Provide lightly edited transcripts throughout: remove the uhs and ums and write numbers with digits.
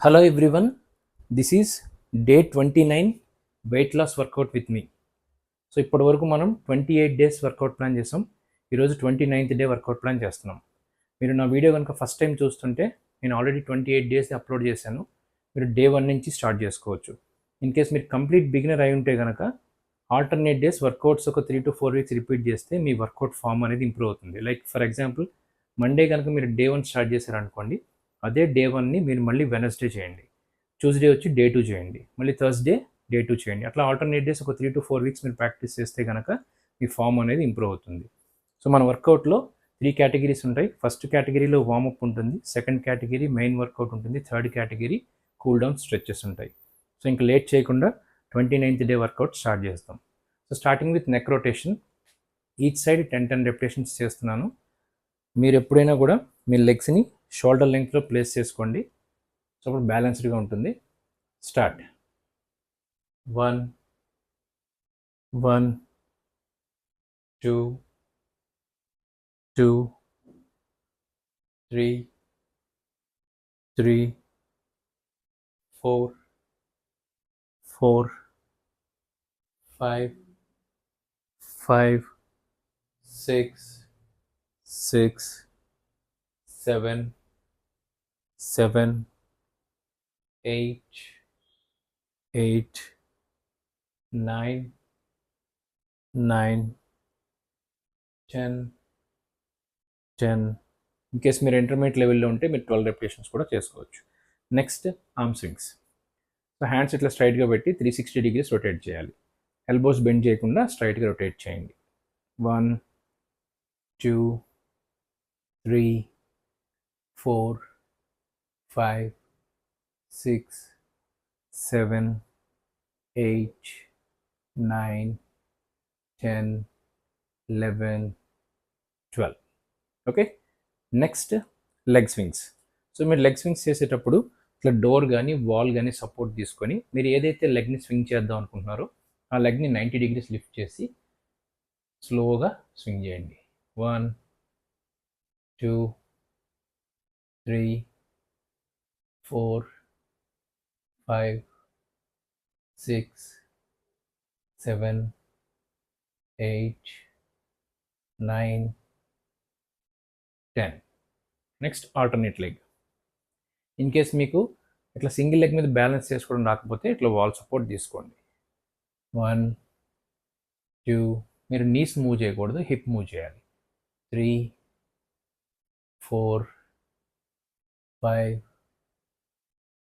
Hello everyone, this is day 29 weight loss workout with me. So ఇప్పటి వరకు మనం 28 days work out plan చేసాం. ఈరోజు 29th డే వర్కౌట్ ప్లాన్ చేస్తున్నాం. మీరు నా వీడియో కనుక ఫస్ట్ టైం చూస్తుంటే నేను ఆల్రెడీ 28 days అప్లోడ్ చేశాను. మీరు డే 1 నుంచి స్టార్ట్ చేసుకోవచ్చు. ఇన్ కేస్ మీరు కంప్లీట్ బిగినర్ అయి ఉంటే కనుక ఆల్టర్నేట్ డేస్ వర్కౌట్స్ ఒక 3 to 4 weeks రిపీట్ చేస్తే మీ వర్కౌట్ ఫామ్ అనేది ఇంప్రూవ్ అవుతుంది. లైక్ ఫర్ ఎగ్జాంపుల్ మండే కనుక మీరు డే 1 స్టార్ట్ చేశారనుకోండి, అదే డే 1ని మీరు మళ్ళీ వెనస్డే చేయండి, ట్యూస్డే వచ్చి డే 2 చేయండి, మళ్ళీ థర్స్డే డే 2 చేయండి. అట్లా ఆల్టర్నేట్ డేస్ ఒక 3 to 4 weeks మీరు ప్రాక్టీస్ చేస్తే కనుక మీ ఫామ్ అనేది ఇంప్రూవ్ అవుతుంది. సో మన వర్కౌట్లో 3 కేటగిరీస్ ఉంటాయి. ఫస్ట్ కేటగిరీలో వార్మప్ ఉంటుంది, సెకండ్ కేటగిరీ మెయిన్ వర్కౌట్ ఉంటుంది, third category cool down stretches ఉంటాయి. సో ఇంకా లేట్ చేయకుండా 29th డే వర్కౌట్ స్టార్ట్ చేస్తాం. So starting with neck rotation, each side 10 repetitions చేస్తున్నాను. మీరు ఎప్పుడైనా కూడా మీ లెగ్స్ని షోల్డర్ లెంగ్త్లో ప్లేస్ చేసుకోండి. సో అప్పుడు బ్యాలెన్స్డ్గా ఉంటుంది. స్టార్ట్. 1 1 2 2 3 3 4 4 5 5 6 6 7 7 8 8 9 9 10 10. ఇన్ కేస్ మీరు ఇంటర్మీడియట్ లెవెల్లో ఉంటే మీరు 12 repetitions కూడా చేసుకోవచ్చు. Next arm swings. So hands ఇట్లా స్ట్రైట్గా పెట్టి 360 degrees రొటేట్ చేయాలి. ఎల్బోస్ బెండ్ చేయకుండా స్ట్రైట్గా రొటేట్ చేయండి. 1 2 3 4 5 6 7 8 9 10 11 12. Okay. Next leg swings. So మీరు లెగ్ స్వింగ్స్ చేసేటప్పుడు ఇట్లా డోర్ కానీ వాల్ కానీ సపోర్ట్ తీసుకొని మీరు ఏదైతే లెగ్ని స్వింగ్ చేద్దాం అనుకుంటున్నారో ఆ లెగ్ని 90 degrees లిఫ్ట్ చేసి స్లోగా స్వింగ్ చేయండి. 1 2 3 4 5 6 7 8 9 10. Next alternate leg. In case మీకు ఇట్లా సింగిల్ లెగ్ మీద బ్యాలెన్స్ చేసుకోవడం రాకపోతే ఇట్లా వాల్ సపోర్ట్ తీసుకోండి. 1 2, మీరు నీస్ మూవ్ చేయకూడదు, హిప్ మూవ్ చేయాలి. 3 4 5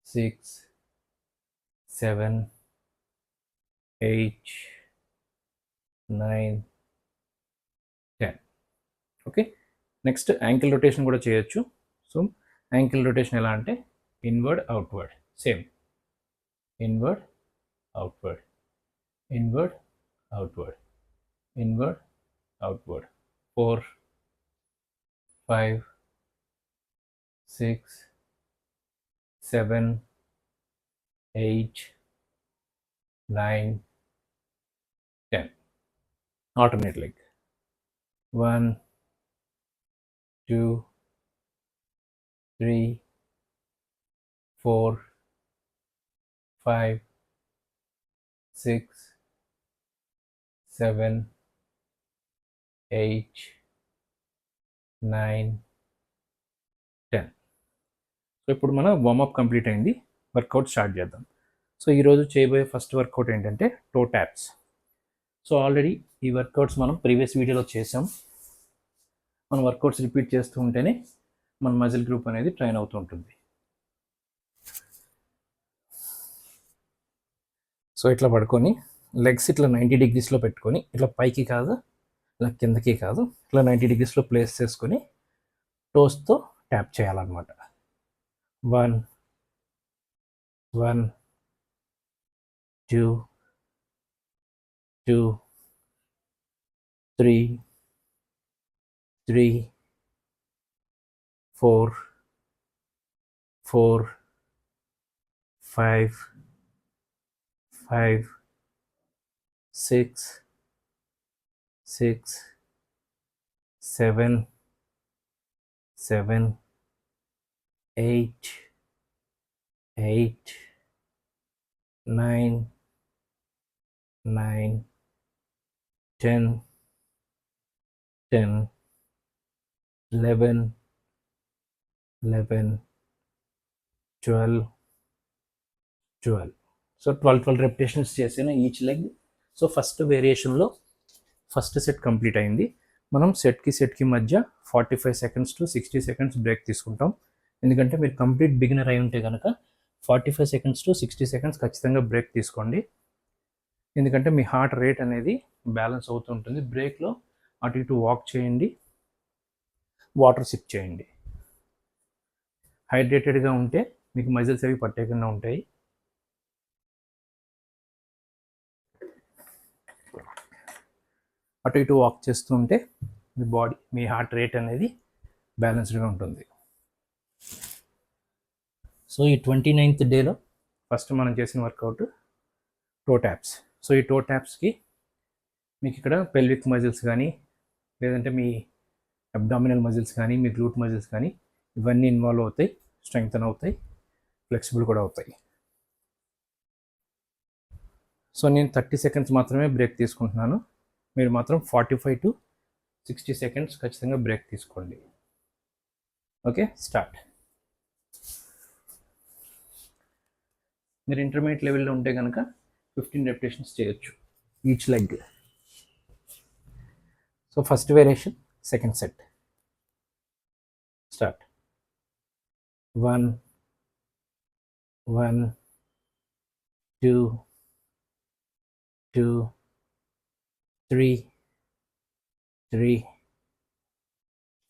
6 7 8 9 10. ఓకే. నెక్స్ట్ యాంకిల్ రొటేషన్ కూడా చేయొచ్చు. సో యాంకిల్ రొటేషన్ ఎలా అంటే inward outward, same inward outward inward outward inward outward. 4 5 6 7 8 9 10. Alternate leg. 1 2 3 4 5 6 7 8 9 10. So ఇప్పుడు మన వార్మప్ కంప్లీట్ అయింది, వర్కౌట్ స్టార్ట్ చేద్దాం. సో ఈరోజు చేయబోయే ఫస్ట్ వర్కౌట్ ఏంటంటే టో ట్యాప్స్. సో ఆల్రెడీ ఈ వర్కౌట్స్ మనం ప్రీవియస్ వీడియోలో చేసాం. మనం వర్కౌట్స్ రిపీట్ చేస్తూ ఉంటేనే మన మజిల్ గ్రూప్ అనేది ట్రైన్ అవుతూ ఉంటుంది. సో ఇట్లా పడుకొని లెగ్స్ ఇట్లా 90 degreesలో పెట్టుకొని ఇట్లా పైకి కాదు, ఇలా కిందకి కాదు, ఇట్లా 90 degreesలో ప్లేస్ చేసుకొని టోస్తో ట్యాప్ చేయాలన్నమాట. 1 1 2 2 3 3 4 4 5 5 6 6 7 7 8 8, 9, 9, 10, 10, 11, 11, 12, 12. సో 12 రెపిటేషన్స్ చేసాను ఈచ్ లెగ్. సో ఫస్ట్ వేరియేషన్లో ఫస్ట్ సెట్ కంప్లీట్ అయింది. మనం సెట్కి మధ్య 45 సెకండ్స్ టు 60 సెకండ్స్ బ్రేక్ తీసుకుంటాం. ఎందుకంటే మీరు కంప్లీట్ బిగినర్ అయి ఉంటే కనుక 45 సెకండ్స్ టు 60 సెకండ్స్ ఖచ్చితంగా బ్రేక్ తీసుకోండి. ఎందుకంటే మీ హార్ట్ రేట్ అనేది బ్యాలెన్స్ అవుతుంటుంది. బ్రేక్లో అటు ఇటు వాక్ చేయండి, వాటర్ సిప్ చేయండి. హైడ్రేటెడ్గా ఉంటే మీకు మజిల్స్ అవి పట్టేయకుండా ఉంటాయి. అటు ఇటు వాక్ చేస్తూ ఉంటే మీ హార్ట్ రేట్ అనేది బ్యాలెన్స్డ్గా ఉంటుంది. సో ఈ 29th డేలో ఫస్ట్ మనం చేసిన వర్కౌట్ టో ట్యాప్స్. సో ఈ టో ట్యాప్స్కి మీకు ఇక్కడ పెల్విక్ మజిల్స్ కానీ, లేదంటే మీ అబ్డామినల్ మజిల్స్ కానీ, మీ గ్లూట్ మజిల్స్ కానీ ఇవన్నీ ఇన్వాల్వ్ అవుతాయి, స్ట్రెంగ్తన్ అవుతాయి, ఫ్లెక్సిబుల్ కూడా అవుతాయి. సో నేను 30 సెకండ్స్ మాత్రమే బ్రేక్ తీసుకుంటున్నాను. మీరు మాత్రం 45 టు 60 సెకండ్స్ ఖచ్చితంగా బ్రేక్ తీసుకోండి. Okay, start. మీరు ఇంటర్మీడియట్ లెవెల్లో ఉంటే కనుక 15 రెపిటేషన్స్ చేయొచ్చు each leg. So first variation, second set, start. 1, 1, 2, 2, 3, 3,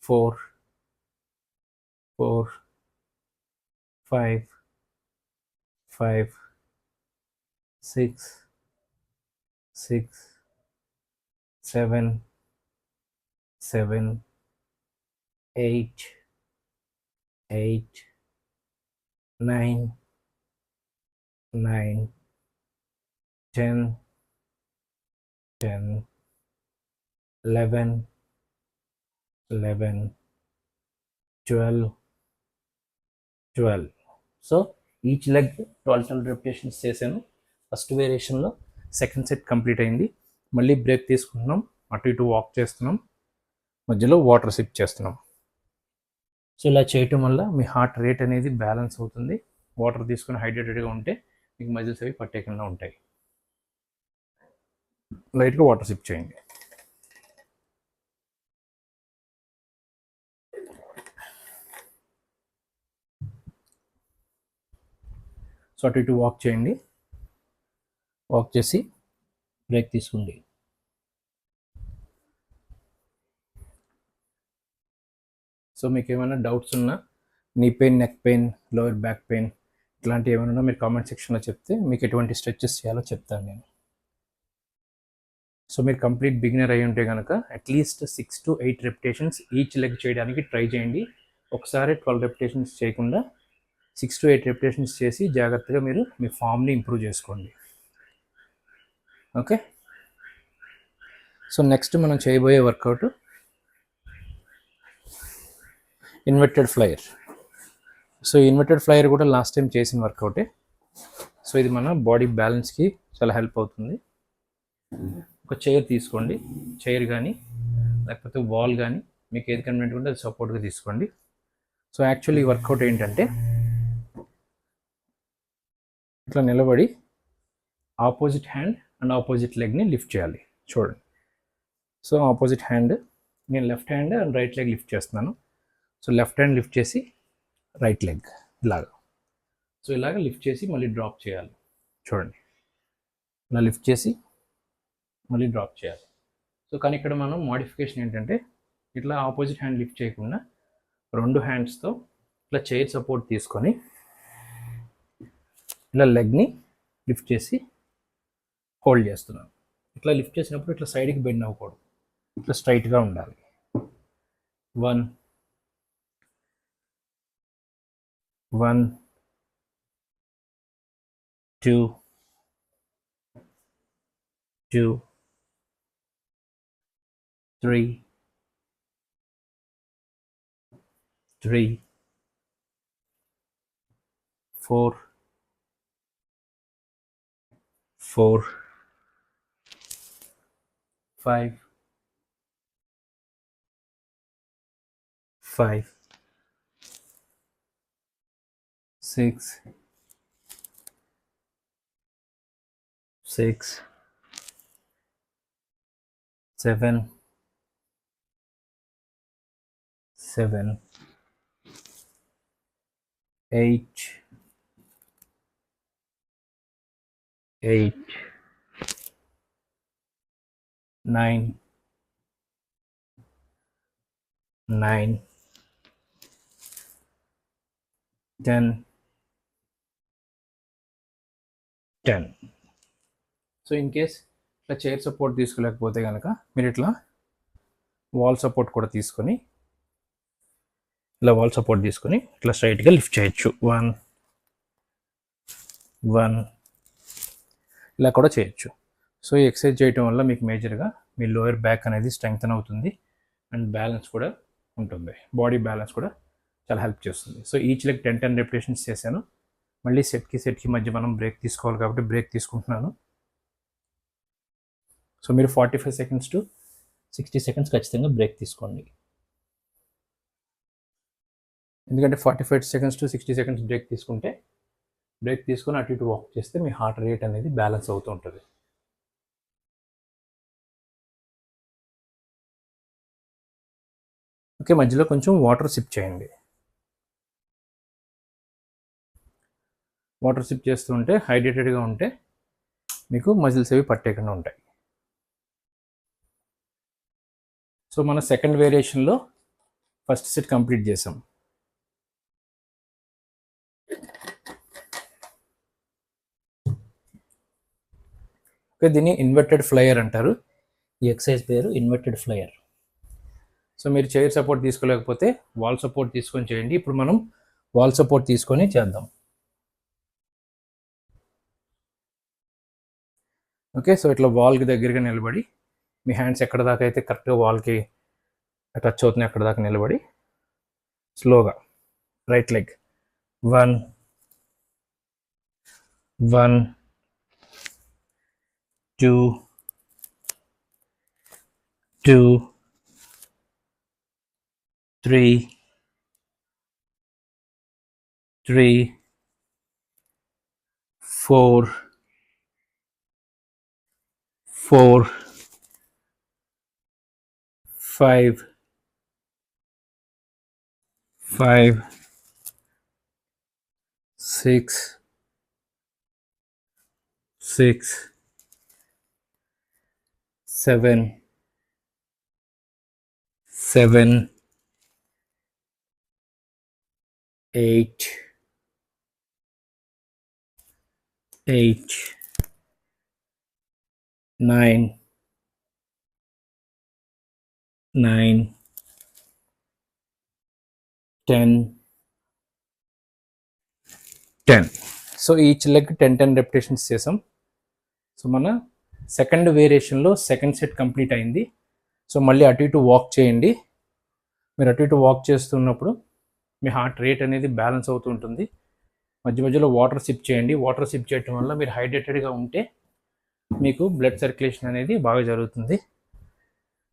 4, 4, 5, 5, 6, 6, 7, 7, 8, 8, 9, 9, 10, 10, 11, 11, 12, 12. So each leg 12 repetitions చేశాను. ఫస్ట్ వేరియేషన్లో సెకండ్ సెట్ కంప్లీట్ అయింది. మళ్ళీ బ్రేక్ తీసుకుంటున్నాం, అటు ఇటు వాక్ చేస్తున్నాం, మధ్యలో వాటర్ సిప్ చేస్తున్నాం. సో ఇలా చేయటం వల్ల మీ హార్ట్ రేట్ అనేది బ్యాలెన్స్ అవుతుంది. వాటర్ తీసుకుని హైడ్రేటెడ్గా ఉంటే మీకు మజిల్స్ అవి పట్టేయకుండా ఉంటాయి. లైట్గా వాటర్ సిప్ చేయండి. సో అటు ఇటు వాక్ చేయండి, వాక్ చేసి బ్రేక్ తీసుకోండి. సో మీకు ఏమైనా డౌట్స్ ఉన్నా, knee pain, neck pain, lower back pain ఇట్లాంటివి ఏమైనా మీరు కామెంట్ సెక్షన్లో చెప్తే మీకు ఎటువంటి స్ట్రెచెస్ చేయాలో చెప్తాను నేను. సో మీరు కంప్లీట్ బిగినర్ అయి ఉంటే కనుక at least 6 to 8 repetitions each leg చేయడానికి ట్రై చేయండి. ఒకసారి 12 రెపిటేషన్స్ చేయకుండా 6 to 8 రెపిటేషన్స్ చేసి జాగ్రత్తగా మీరు మీ ఫామ్ని ఇంప్రూవ్ చేసుకోండి. ఓకే, సో నెక్స్ట్ మనం చేయబోయే workout inverted flyer. So inverted flyer కూడా లాస్ట్ టైం చేసిన వర్కౌటే. సో ఇది మన బాడీ బ్యాలెన్స్కి చాలా హెల్ప్ అవుతుంది. ఒక చైర్ తీసుకోండి, చైర్ కానీ లేకపోతే వాల్ కానీ మీకు ఏది కన్వీనియంట్ ఉంటే అది సపోర్ట్గా తీసుకోండి. సో యాక్చువల్లీ ఈ వర్కౌట్ ఏంటంటే ఇట్లా నిలబడి ఆపోజిట్ హ్యాండ్ అండ్ ఆపోజిట్ లెగ్ని లిఫ్ట్ చేయాలి. చూడండి, సో ఆపోజిట్ హ్యాండ్, నేను left hand and right leg lift చేస్తున్నాను. సో లెఫ్ట్ హ్యాండ్ లిఫ్ట్ చేసి రైట్ లెగ్ ఇలాగా, సో ఇలాగ లిఫ్ట్ చేసి మళ్ళీ డ్రాప్ చేయాలి. చూడండి, ఇలా లిఫ్ట్ చేసి మళ్ళీ డ్రాప్ చేయాలి. సో కానీ ఇక్కడ మనం మోడిఫికేషన్ ఏంటంటే ఇట్లా ఆపోజిట్ హ్యాండ్ లిఫ్ట్ చేయకుండా 2 హ్యాండ్స్తో ఇట్లా చైర్ సపోర్ట్ తీసుకొని ఇలా లెగ్ని లిఫ్ట్ చేసి హోల్డ్ చేస్తున్నాను. ఇట్లా లిఫ్ట్ చేసినప్పుడు ఇట్లా సైడ్కి బెండ్ అవ్వకూడదు, ఇట్లా స్ట్రైట్గా ఉండాలి. 1, 1, 2, 2, 3, 3, 4, 4 5 5 6 6 7 7 8 8 9 9 10 10. సో ఇన్ కేస్ ఇట్లా చైర్ సపోర్ట్ తీసుకోలేకపోతే కనుక మీరు ఇట్లా వాల్ సపోర్ట్ కూడా తీసుకొని ఇలా వాల్ సపోర్ట్ తీసుకొని ఇట్లా స్ట్రైట్గా లిఫ్ట్ చేయొచ్చు. 1 1 ఇలా కూడా చేయొచ్చు. సో ఈ ఎక్సర్సైజ్ చేయటం వల్ల మీకు మేజర్గా మీ లోయర్ బ్యాక్ అనేది స్ట్రెంగ్తన్ అవుతుంది అండ్ బ్యాలెన్స్ కూడా ఉంటుంది. బాడీ బ్యాలెన్స్ కూడా చాలా హెల్ప్ చేస్తుంది. సో ఈచ్ లెగ్ 10 రెపిటేషన్స్ చేశాను. మళ్ళీ సెట్కి మధ్య మనం బ్రేక్ తీసుకోవాలి కాబట్టి బ్రేక్ తీసుకుంటున్నాను. సో మీరు 45 సెకండ్స్ టు 60 సెకండ్స్ ఖచ్చితంగా బ్రేక్ తీసుకోండి. ఎందుకంటే 45 సెకండ్స్ టు 60 సెకండ్స్ బ్రేక్ తీసుకొని అటు ఇటు వాక్ చేస్తే మీ హార్ట్ రేట్ అనేది బ్యాలెన్స్ అవుతూ ఉంటుంది. ఓకే, మధ్యలో కొంచెం వాటర్ సిప్ చేయండి. వాటర్ సిప్ చేస్తూ ఉంటే హైడ్రేటెడ్గా ఉంటే మీకు మజిల్స్ అవి పట్టేయకుండా ఉంటాయి. సో మన సెకండ్ వేరియేషన్లో ఫస్ట్ సెట్ కంప్లీట్ చేసాం. ఓకే, దీన్ని ఇన్వర్టెడ్ ఫ్లయర్ అంటారు. ఈ ఎక్సర్సైజ్ పేరు ఇన్వర్టెడ్ ఫ్లయర్. సో మీరు చైర్ సపోర్ట్ తీసుకోలేకపోతే వాల్ సపోర్ట్ తీసుకొని చేయండి. ఇప్పుడు మనం వాల్ సపోర్ట్ తీసుకొని చేద్దాం. ఓకే, సో ఇట్లా వాల్కి దగ్గరగా నిలబడి మీ హ్యాండ్స్ ఎక్కడ దాకా అయితే కరెక్ట్గా వాల్కి టచ్ అవుతున్నాయి అక్కడ దాకా నిలబడి స్లోగా right leg 1 1 2 2 3 3 4 4 5 5 6 6 7 7 8 8 9 9 10 10. So each leg 10 repetitions చేసాం. సో మన సెకండ్ వేరియేషన్లో సెకండ్ సెట్ కంప్లీట్ అయింది. సో మళ్ళీ అటు ఇటు వాక్ చేయండి. మీరు అటు ఇటు వాక్ చేస్తున్నప్పుడు మీ హార్ట్ రేట్ అనేది బ్యాలెన్స్ అవుతూ ఉంటుంది. మధ్య మధ్యలో వాటర్ సిప్ చేయండి. వాటర్ సిప్ చేయడం వల్ల మీరు హైడ్రేటెడ్గా ఉంటే మీకు బ్లడ్ సర్క్యులేషన్ అనేది బాగా జరుగుతుంది,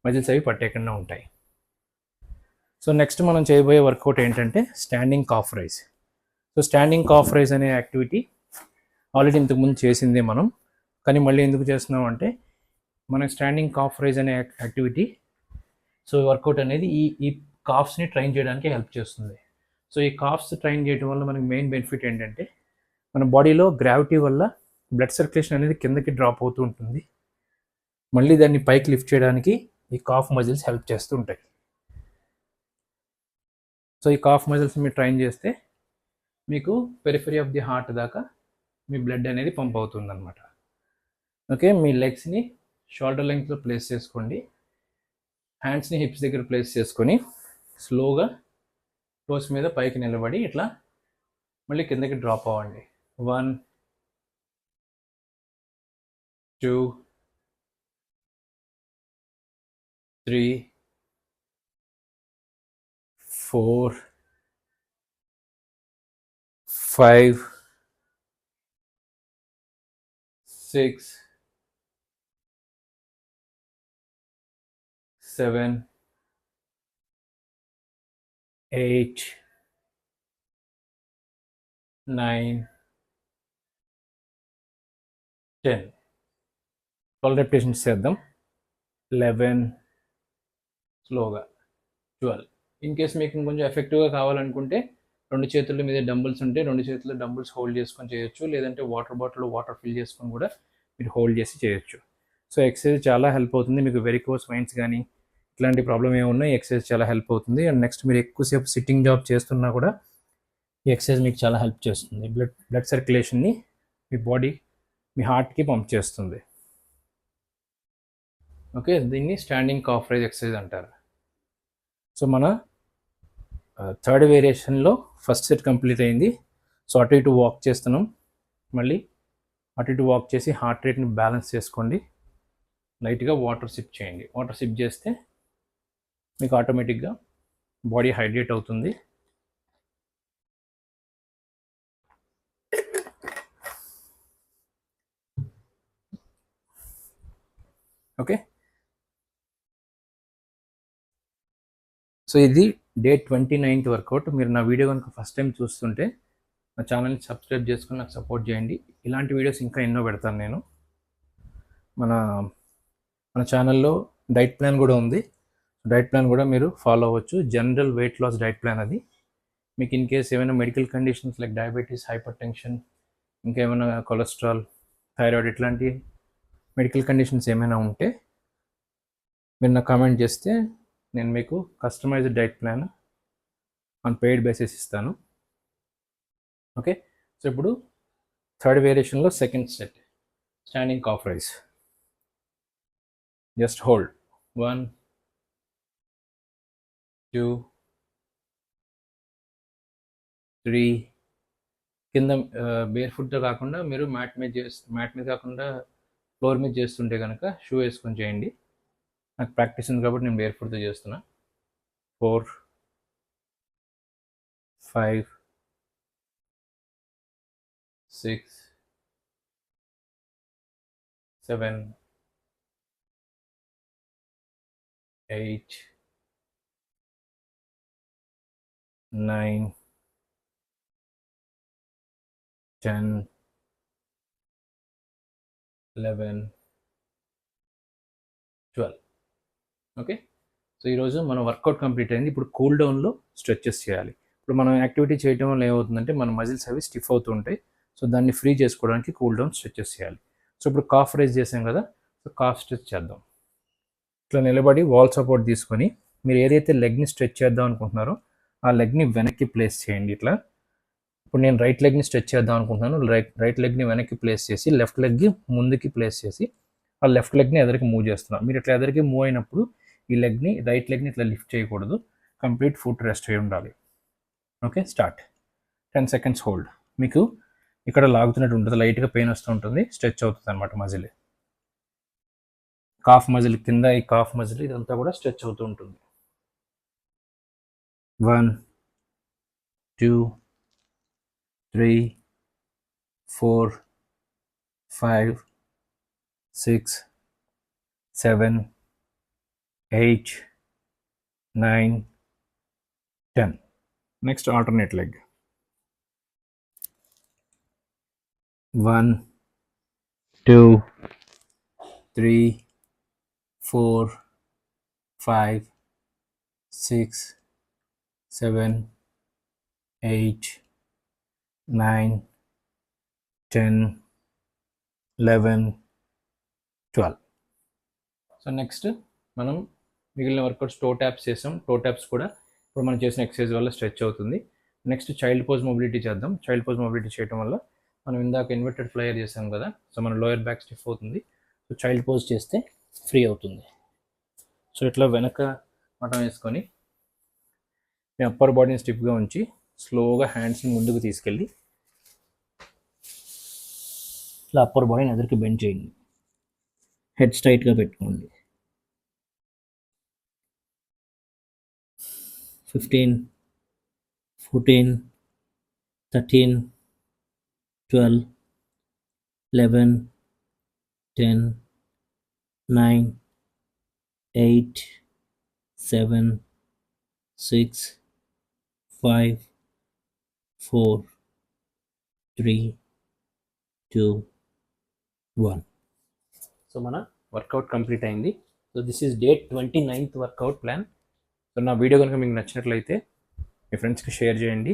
మజిల్స్ అవి పట్టేయకుండా ఉంటాయి. సో నెక్స్ట్ మనం చేయబోయే వర్కౌట్ ఏంటంటే standing calf raise. So standing calf raise అనే యాక్టివిటీ ఆల్రెడీ ఇంతకుముందు చేసిందే మనం, కానీ మళ్ళీ ఎందుకు చేస్తున్నాం అంటే మన స్టాండింగ్ కాఫ్ రైజ్ అనే యాక్టివిటీ, సో వర్కౌట్ అనేది ఈ కాఫ్స్ని ట్రైన్ చేయడానికి హెల్ప్ చేస్తుంది. సో ఈ కాఫ్స్ ట్రైన్ చేయడం వల్ల మనకి మెయిన్ బెనిఫిట్ ఏంటంటే మన బాడీలో గ్రావిటీ వల్ల బ్లడ్ సర్క్యులేషన్ అనేది కిందకి డ్రాప్ అవుతూ ఉంటుంది. మళ్ళీ దాన్ని పైకి లిఫ్ట్ చేయడానికి ఈ కాఫ్ మజిల్స్ హెల్ప్ చేస్తూ ఉంటాయి. సో ఈ కాఫ్ మజిల్స్ మీరు ట్రైన్ చేస్తే మీకు పెరిఫరీ ఆఫ్ ది హార్ట్ దాకా మీ బ్లడ్ అనేది పంప్ అవుతుంది అనమాట. ఓకే, మీ లెగ్స్ని షోల్డర్ లెంగ్త్లో ప్లేస్ చేసుకోండి. హ్యాండ్స్ని హిప్స్ దగ్గర ప్లేస్ చేసుకొని స్లోగా టోస్ మీద పైకి నిలబడి ఇట్లా మళ్ళీ కిందకి డ్రాప్ అవ్వండి. 1 2 3 4 5 6, 7, 8, 9, 10. 12 repetitions చేద్దాం. 11, స్లోగా 12. ఇన్ కేస్ మీకు కొంచెం ఎఫెక్టివ్గా కావాలనుకుంటే రెండు చేతుల మీద డంబుల్స్ ఉంటే రెండు చేతులు డంబుల్స్ హోల్డ్ చేసుకొని చేయొచ్చు, లేదంటే వాటర్ బాటిల్ వాటర్ ఫిల్ చేసుకొని కూడా మీరు హోల్డ్ చేసి చేయొచ్చు. సో ఎక్సర్సైజ్ చాలా హెల్ప్ అవుతుంది. మీకు వెరికోస్ వెయిన్స్ కానీ ఇట్లాంటి ప్రాబ్లమ్ ఏమున్నా ఈ ఎక్సర్సైజ్ చాలా హెల్ప్ అవుతుంది. అండ్ నెక్స్ట్ మీరు ఎక్కువసేపు సిట్టింగ్ జాబ్ చేస్తున్నా కూడా ఈ ఎక్సర్సైజ్ మీకు చాలా హెల్ప్ చేస్తుంది. బ్లడ్ సర్క్యులేషన్ని మీ బాడీ మీ హార్ట్కి పంప్ చేస్తుంది. ఓకే, దీన్ని స్టాండింగ్ కాఫ్ రైజ్ ఎక్సర్సైజ్ అంటారు. సో మన థర్డ్ వేరియేషన్లో ఫస్ట్ సెట్ కంప్లీట్ అయింది. సో అటు ఇటు వాక్ చేస్తున్నాం. మళ్ళీ అటు ఇటు వాక్ చేసి హార్ట్ రేట్ని బ్యాలెన్స్ చేసుకోండి. లైట్గా వాటర్ సిప్ చేయండి. వాటర్ సిప్ చేస్తే మీకు ఆటోమేటిక్గా బాడీ హైడ్రేట్ అవుతుంది. ఓకే, సో ఇది డే 29th వర్కౌట్. మీరు నా వీడియో కనుక ఫస్ట్ టైం చూస్తుంటే నా ఛానల్ని సబ్స్క్రైబ్ చేసుకుని నాకు సపోర్ట్ చేయండి. ఇలాంటి వీడియోస్ ఇంకా ఎన్నో పెడతాను నేను. మన ఛానల్లో డైట్ ప్లాన్ కూడా ఉంది. డైట్ ప్లాన్ కూడా మీరు ఫాలో అవ్వచ్చు. General weight loss diet plan అది. మీకు ఇన్ కేస్ ఏమైనా medical conditions like diabetes, hypertension, ఇంకేమైనా కొలెస్ట్రాల్, థైరాయిడ్ ఇట్లాంటి మెడికల్ కండిషన్స్ ఏమైనా ఉంటే మీరు నాకు కామెంట్ చేస్తే నేను మీకు customised diet plan on paid basis ఇస్తాను. ఓకే, సో ఇప్పుడు థర్డ్ వేరియేషన్లో second set standing calf raise. Just hold 1, 2, 3. కింద బేర్ ఫుట్తో కాకుండా మీరు మ్యాట్ మీద కాకుండా ఫ్లోర్ మీద చేస్తుంటే కనుక షూ వేసుకొని చేయండి. నాకు ప్రాక్టీస్ ఉంది కాబట్టి నేను బేర్ ఫుట్తో చేస్తున్నా. 4, 5, 6, 7, 8, 9, 10, 11, 12. ఓకే, సో ఈరోజు మన వర్కౌట్ కంప్లీట్ అయింది. ఇప్పుడు కూల్ డౌన్లో స్ట్రెచెస్ చేయాలి. ఇప్పుడు మనం యాక్టివిటీ చేయడం వల్ల ఏమవుతుందంటే మన మజిల్స్ అవి స్టిఫ్ అవుతూ ఉంటాయి. సో దాన్ని ఫ్రీ చేసుకోవడానికి కూల్ డౌన్ స్ట్రెచెస్ చేయాలి. సో ఇప్పుడు కాఫ్ రైజ్ చేసాం కదా, సో కాఫ్ స్ట్రెచ్ చేద్దాం. ఇట్లా నిలబడి వాల్ సపోర్ట్ తీసుకొని మీరు ఏదైతే లెగ్ని స్ట్రెచ్ చేద్దాం అనుకుంటున్నారో ఆ లెగ్ని వెనక్కి ప్లేస్ చేయండి. ఇట్లా ఇప్పుడు నేను రైట్ లెగ్ని స్ట్రెచ్ చేద్దాం అనుకుంటున్నాను. రైట్ లెగ్ని వెనక్కి ప్లేస్ చేసి లెఫ్ట్ లెగ్ని ముందుకి ప్లేస్ చేసి ఆ లెఫ్ట్ లెగ్ని ఎదరికి మూవ్ చేస్తున్నాను. మీరు ఇట్లా ఎదరికి మూవ్ అయినప్పుడు ఈ లెగ్ని రైట్ లెగ్ని ఇట్లా లిఫ్ట్ చేయకూడదు. కంప్లీట్ ఫుట్ రెస్ట్ అయి ఉండాలి. Okay, start. 10 seconds hold. మీకు ఇక్కడ లాగుతున్నట్టు ఉంటుంది, లైట్గా పెయిన్ వస్తూ ఉంటుంది, స్ట్రెచ్ అవుతుంది అనమాట మజిల్. కాఫ్ మజిల్ కింద ఈ కాఫ్ మజిల్ ఇదంతా కూడా స్ట్రెచ్ అవుతూ ఉంటుంది. 1, 2, 3, 4, 5, 6, 7, 8, 9, 10. Next alternate leg. 1, 2, 3, 4, 5, 6, 7, 8, 9, 10, 11, 12. So next మనం మిగిలిన వర్కౌట్స్ టో ట్యాప్స్ చేసాం. టో ట్యాప్స్ కూడా ఇప్పుడు మనం చేసిన ఎక్సర్సైజ్ వల్ల స్ట్రెచ్ అవుతుంది. నెక్స్ట్ చైల్డ్ పోజ్ మొబిలిటీ చేద్దాం. చైల్డ్ పోజ్ మొబిలిటీ చేయడం వల్ల మనం ఇందాక ఇన్వర్టెడ్ ఫ్లైయర్ చేసాం కదా, సో మన లోయర్ బ్యాక్ స్టిఫ్ అవుతుంది. సో చైల్డ్ పోజ్ చేస్తే ఫ్రీ అవుతుంది. సో ఇట్లా వెనక మటం వేసుకొని మీ అప్పర్ బాడీని స్టిఫ్గా ఉంచి స్లోగా హ్యాండ్స్ని ముందుకు తీసుకెళ్ళి ఇలా అప్పర్ బాడీని ఎదురుకి బెండ్ చేయండి. హెడ్ స్ట్రైట్గా పెట్టుకోండి. 15, 14, 13, 12, 11, 10, 9, 8, 7, 6, 5, 4, 3, 2, 1. సో మన వర్కౌట్ కంప్లీట్ అయింది. So this is day 29th work out plan. So నా వీడియో కనుక మీకు నచ్చినట్లయితే మీ ఫ్రెండ్స్కి షేర్ చేయండి.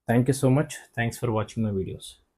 Thank you so much. Thanks for watching my videos.